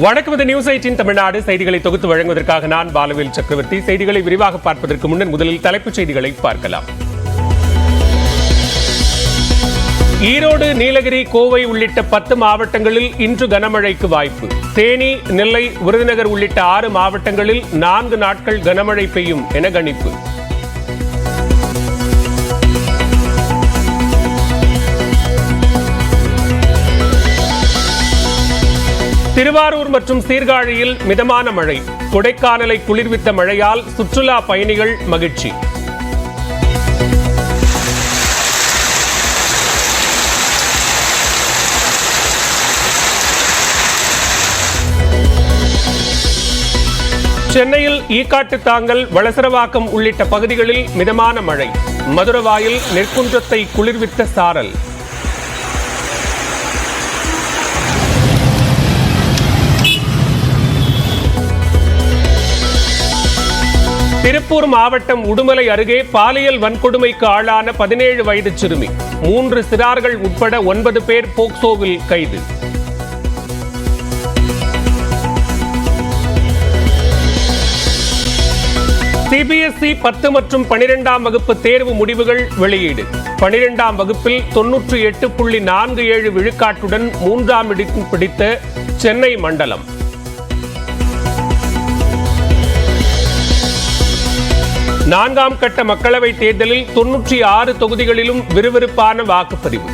வணக்கம். இது நியூஸ் 18 தமிழ்நாடு செய்திகளை தொகுத்து வழங்குவதற்காக நான் பாலவேல் சக்கரவர்த்தி. செய்திகளை விரிவாக பார்ப்பதற்கு முன்னர் முதலில் தலைப்புச் செய்திகளை பார்க்கலாம். ஈரோடு, நீலகிரி, கோவை உள்ளிட்ட 10 மாவட்டங்களில் இன்று கனமழைக்கு வாய்ப்பு. தேனி, நெல்லை, விருதுநகர் உள்ளிட்ட 6 மாவட்டங்களில் 4 நாட்கள் கனமழை பெய்யும் என கணிப்பு. திருவாரூர் மற்றும் சீர்காழியில் மிதமான மழை. கொடைக்கானலை குளிர்வித்த மழையால் சுற்றுலா பயணிகள் மகிழ்ச்சி. சென்னையில் ஈக்காட்டுத்தாங்கல், வளசரவாக்கம் உள்ளிட்ட பகுதிகளில் மிதமான மழை. மதுரவாயில் நெற்குன்றத்தை குளிர்வித்த சாரல். திருப்பூர் மாவட்டம் உடுமலை அருகே பாலியல் வன்கொடுமைக்கு ஆளான 17 வயது சிறுமி. 3 சிறார்கள் உட்பட 9 பேர் போக்சோவில் கைது. சிபிஎஸ்இ 10 மற்றும் 12ஆம் வகுப்பு தேர்வு முடிவுகள் வெளியீடு. 12ஆம் வகுப்பில் 98.47 விழுக்காட்டுடன் 3ஆம் இடத்தில் பிடித்த சென்னை மண்டலம். நான்காம் கட்ட மக்களவைத் தேர்தலில் 96 தொகுதிகளிலும் விறுவிறுப்பான வாக்குப்பதிவு.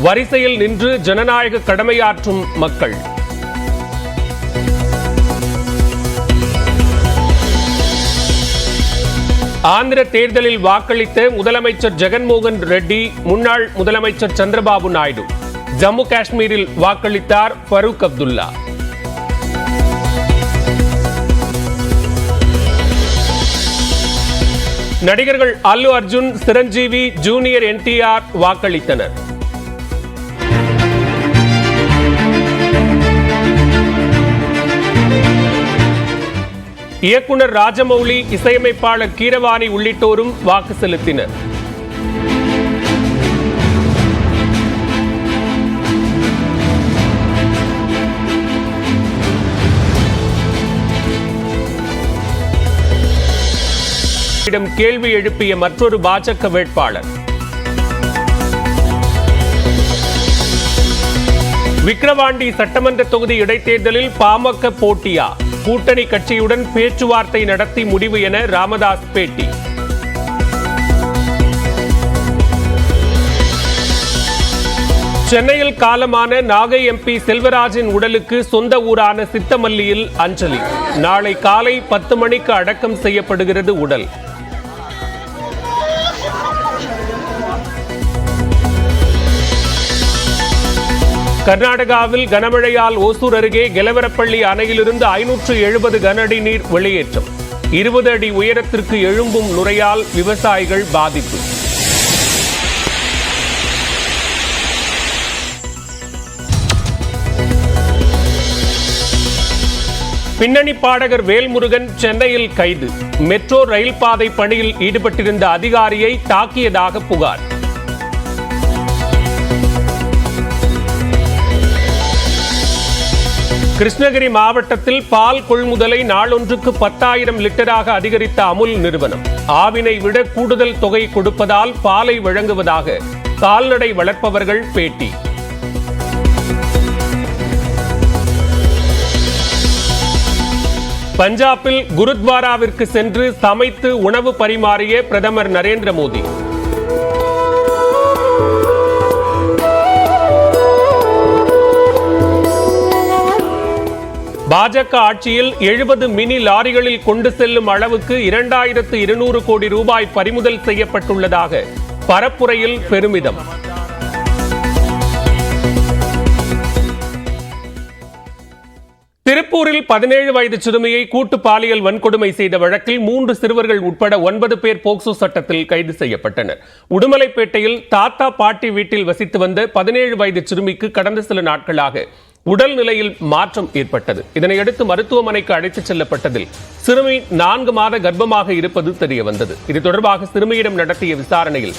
வரிசையில் நின்று ஜனநாயக கடமையாற்றும் மக்கள். ஆந்திர தேர்தலில் வாக்களித்த முதலமைச்சர் ஜெகன்மோகன் ரெட்டி, முன்னாள் முதலமைச்சர் சந்திரபாபு நாயுடு. ஜம்மு காஷ்மீரில் வாக்களித்தார் ஃபரூக் அப்துல்லா. நடிகர்கள் அல்லு அர்ஜுன், சிரஞ்சீவி, ஜூனியர் NTR வாக்களித்தனர். இயக்குனர் ராஜமௌலி, இசையமைப்பாளர் கீரவாணி உள்ளிட்டோரும் வாக்கு செலுத்தினர். கேள்வி எழுப்பிய மற்றொரு பாஜக வேட்பாளர். விக்கிரவாண்டி சட்டமன்ற தொகுதி இடைத்தேர்தலில் பாமக போட்டியா? கூட்டணி கட்சியுடன் பேச்சுவார்த்தை நடத்தி முடிவு என ராமதாஸ் பேட்டி. சென்னையில் காலமான நாகை MP செல்வராஜின் உடலுக்கு சொந்த ஊரான சித்தமல்லியில் அஞ்சலி. நாளை காலை 10 மணிக்கு அடக்கம் செய்யப்படுகிறது உடல். கர்நாடகாவில் கனமழையால் ஓசூர் அருகே கெலவரப்பள்ளி அணையிலிருந்து 570 கனஅடி நீர் வெளியேற்றம். 20 அடி உயரத்திற்கு எழும்பும் நுரையால் விவசாயிகள் பாதிப்பு. பின்னணி பாடகர் வேல்முருகன் சென்னையில் கைது. மெட்ரோ ரயில் பாதை பணியில் ஈடுபட்டிருந்த அதிகாரியை தாக்கியதாக புகார். கிருஷ்ணகிரி மாவட்டத்தில் பால் கொள்முதலை நாளொன்றுக்கு 10,000 லிட்டராக அதிகரித்த அமுல் நிறுவனம். ஆவினை விட கூடுதல் தொகை கொடுப்பதால் பாலை வழங்குவதாக கால்நடை வளர்ப்பவர்கள் பேட்டி. பஞ்சாபில் குருத்வாராவிற்கு சென்று சமைத்து உணவு பரிமாறிய பிரதமர் நரேந்திர மோடி. பாஜக ஆட்சியில் 70 மினி லாரிகளில் கொண்டு செல்லும் அளவுக்கு 2200 கோடி ரூபாய் பறிமுதல் செய்யப்பட்டுள்ளதாக பரப்புரையில் பெருமிதம். திருப்பூரில் 17 வயது சிறுமியை கூட்டு பாலியல் வன்கொடுமை செய்த வழக்கில் 3 சிறுவர்கள் உட்பட 9 பேர் போக்சோ சட்டத்தில் கைது செய்யப்பட்டனர். உடுமலைப்பேட்டையில் தாத்தா பாட்டி வீட்டில் வசித்து வந்த 17 வயது சிறுமிக்கு கடந்த சில நாட்களாக உடல் நிலையில் மாற்றம் ஏற்பட்டது. இதனையடுத்து மருத்துவமனைக்கு அழைத்துச் செல்லப்பட்டதில் சிறுமி 4 மாத கர்ப்பமாக இருப்பது தெரியவந்தது. இது தொடர்பாக சிறுமியிடம் நடத்திய விசாரணையில்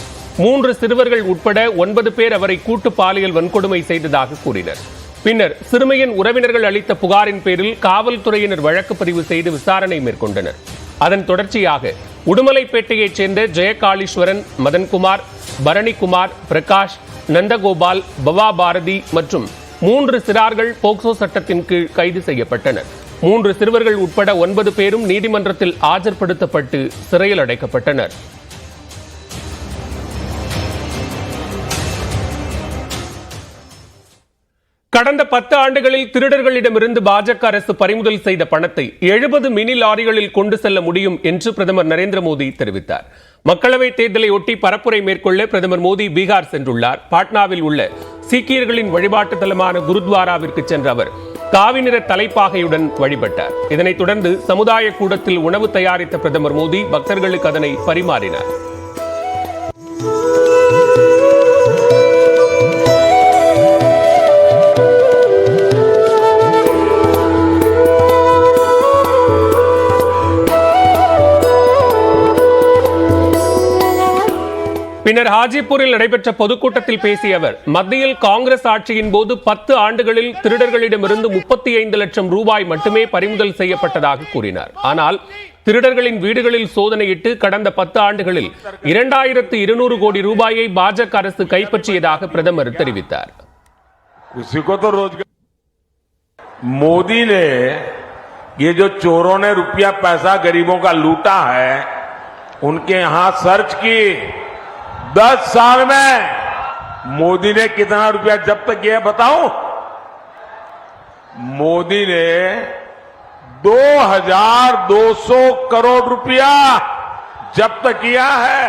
3 சிறுவர்கள் உட்பட 9 பேர் அவரை கூட்டு பாலியல் வன்கொடுமை செய்ததாக கூறினர். பின்னர் சிறுமியின் உறவினர்கள் அளித்த புகாரின் பேரில் காவல்துறையினர் வழக்கு பதிவு செய்து விசாரணை மேற்கொண்டனர். அதன் தொடர்ச்சியாக உடுமலைப்பேட்டையைச் சேர்ந்த ஜெயகாளீஸ்வரன், மதன்குமார், பரணிக்குமார், பிரகாஷ், நந்தகோபால், பவா பாரதி மற்றும் 3 சிறார்கள் போக்சோ சட்டத்தின் கீழ் கைது செய்யப்பட்டனர். 3 சிறுவர்கள் உட்பட 9 பேரும் நீதிமன்றத்தில் ஆஜர்படுத்தப்பட்டு சிறையில் அடைக்கப்பட்டனர். கடந்த 10 ஆண்டுகளில் திருடர்களிடமிருந்து பாஜக அரசு பறிமுதல் செய்த பணத்தை 70 மினி லாரிகளில் கொண்டு செல்ல முடியும் என்று பிரதமர் நரேந்திர மோடி தெரிவித்தார். மக்களவைத் தேர்தலை ஒட்டி பரப்புரை மேற்கொள்ள பிரதமர் மோடி பீகார் சென்றுள்ளார். பாட்னாவில் உள்ள சீக்கியர்களின் வழிபாட்டு தலமான குருத்வாராவிற்கு சென்ற அவர் காவி நிற தலைப்பாகையுடன் வழிபட்டார். இதனைத் தொடர்ந்து சமுதாய கூடத்தில் உணவு தயாரித்த பிரதமர் மோடி பக்தர்களுக்கு அதனை பரிமாறினார். பின்னர் ஹாஜிப்பூரில் நடைபெற்ற பொதுக்கூட்டத்தில் பேசிய அவர் மத்தியில் காங்கிரஸ் ஆட்சியின் போது 10 ஆண்டுகளில் திருடர்களிடமிருந்து 35 லட்சம் ரூபாய் மட்டுமே பறிமுதல் செய்யப்பட்டதாக கூறினார். ஆனால் திருடர்களின் வீடுகளில் சோதனையிட்டு கடந்த 10 ஆண்டுகளில் 2200 கோடி ரூபாயை பாஜக அரசு கைப்பற்றியதாக பிரதமர் தெரிவித்தார். मोदी ने ये जो चोरों ने रुपया पैसा गरीबों का लूटा है उनके यहां सर्च की 10 साल में मोदी ने कितना रुपया जब्त किया बताऊं? मोदी ने 2200 करोड़ रुपया जब्त किया है.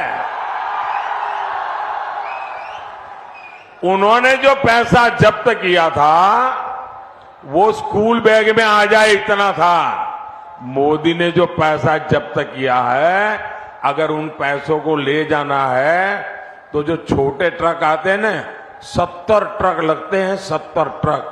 उन्होंने जो पैसा जब्त किया था वो स्कूल बैग में आ जाए इतना था. मोदी ने जो पैसा जब्त किया है अगर उन पैसों को ले जाना है तो जो छोटे ट्रक आते हैं ना 70 ट्रक लगते हैं 70 ट्रक.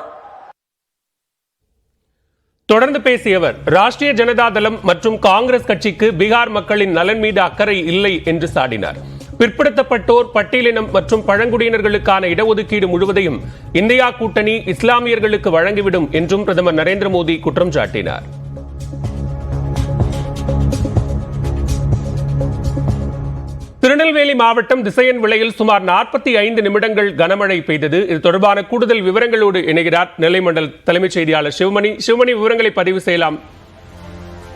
தொடர்ந்து பேசிய அவர் ராஷ்டிரிய ஜனதா தளம் மற்றும் காங்கிரஸ் கட்சிக்கு பீகார் மக்களின் நலன் மீது அக்கறை இல்லை என்று சாடினார். பிற்படுத்தப்பட்டோர், பட்டியலினம் மற்றும் பழங்குடியினர்களுக்கான இடஒதுக்கீடு முழுவதையும் இந்தியா கூட்டணி இஸ்லாமியர்களுக்கு வழங்கிவிடும் என்றும் பிரதமர் நரேந்திர மோடி குற்றம் சாட்டினார். திருநெல்வேலி மாவட்டம் திசையன் விளையில் சுமார் 45 நிமிடங்கள் கனமழை பெய்தது. இது தொடர்பான கூடுதல் விவரங்களோடு இணைகிறார் நெல்லை மண்டல தலைமைச் செய்தியாளர் சிவமணி. விவரங்களை பதிவு செய்யலாம்.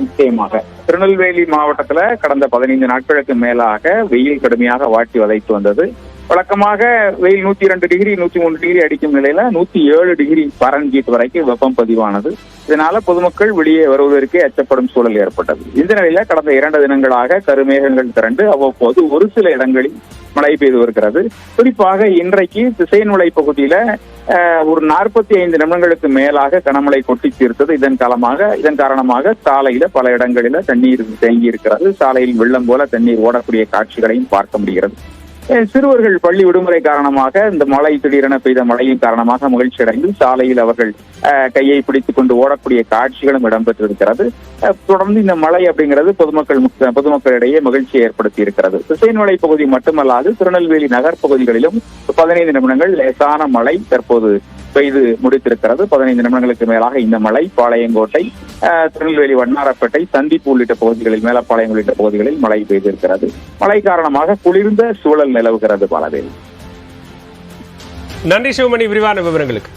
நிச்சயமாக திருநெல்வேலி மாவட்டத்துல கடந்த 15 நாட்களுக்கு மேலாக வெயில் கடுமையாக வாட்டி வதைத்து வந்தது. வழக்கமாக வெயில் 102 டிகிரி 103 டிகிரி அடிக்கும் நிலையில 107 டிகிரி பாரன்ஹீட் வரைக்கும் வெப்பம் பதிவானது. இதனால பொதுமக்கள் வெளியே வருவதற்கே அச்சப்படும் சூழல் ஏற்பட்டது. இந்த நிலையில கடந்த 2 தினங்களாக கருமேகங்கள் திரண்டு அவ்வப்போது ஒரு சில இடங்களில் மழை பெய்து வருகிறது. குறிப்பாக இன்றைக்கு திசையன்மலை பகுதியில ஒரு 45 நிமிடங்களுக்கு மேலாக கனமழை கொட்டி தீர்த்தது. இதன் காரணமாக சாலையில பல இடங்களில தண்ணீர் தேங்கி இருக்கிறது. சாலையில் வெள்ளம் போல தண்ணீர் ஓடக்கூடிய காட்சிகளையும் பார்க்க முடிகிறது. சிறுவர்கள் பள்ளி விடுமுறை காரணமாக இந்த மழை திடீரென பெய்த மழையின் காரணமாக மகிழ்ச்சி அடைந்து சாலையில் அவர்கள் கையை பிடித்துக் கொண்டு ஓடக்கூடிய காட்சிகளும் இடம்பெற்றிருக்கிறது. தொடர்ந்து இந்த மழை அப்படிங்கிறது பொதுமக்களிடையே மகிழ்ச்சியை ஏற்படுத்தி இருக்கிறது. திசையன்மலை பகுதி மட்டுமல்லாது திருநெல்வேலி நகர் பகுதிகளிலும் 15 நிமிடங்கள் லேசான மழை தற்போது பெய்து முடித்திருக்கிறது. 15 நிமிடங்களுக்கு மேலாக இந்த மழை பாளையங்கோட்டை, திருநெல்வேலி வண்ணாரப்பேட்டை, சந்திப்பு உள்ளிட்ட பகுதிகளில், மேலப்பாளையம் உள்ளிட்ட பகுதிகளில் மழை பெய்திருக்கிறது. மழை காரணமாக குளிர்ந்த சூழல் நிலவுகிறது. பலவேல். நன்றி சிவமணி, விரிவான விவரங்களுக்கு.